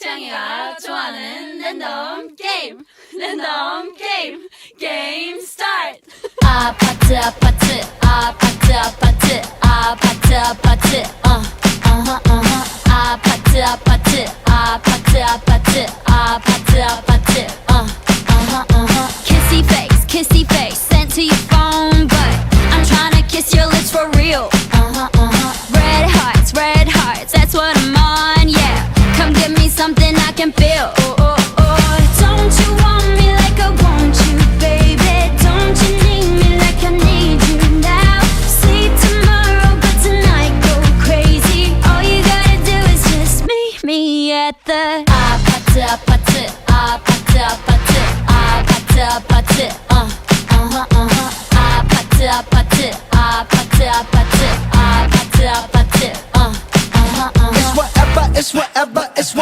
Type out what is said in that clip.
창이가 좋아하는 랜덤 게임 게임 스타트. 아파트 아파트 아파트 아파트 아파트 아파트 아파트 아파트 아파트 아파트 아파트 아파트 kissy face sent to your phone but I'm tryna kiss your lips for real. Red hearts, that's what I'm on, yeah. Come give me something I can feel. Don't you want me like I want you, baby? Don't you need me like I need you now? Sleep tomorrow, but tonight go crazy. All you gotta do is just meet me at the 아파트 아파트 아파트 아파트 아파트 아파트 아파트 아파트 아파트 아파트 아파트 아파트 It's whatever, it's whatever, it's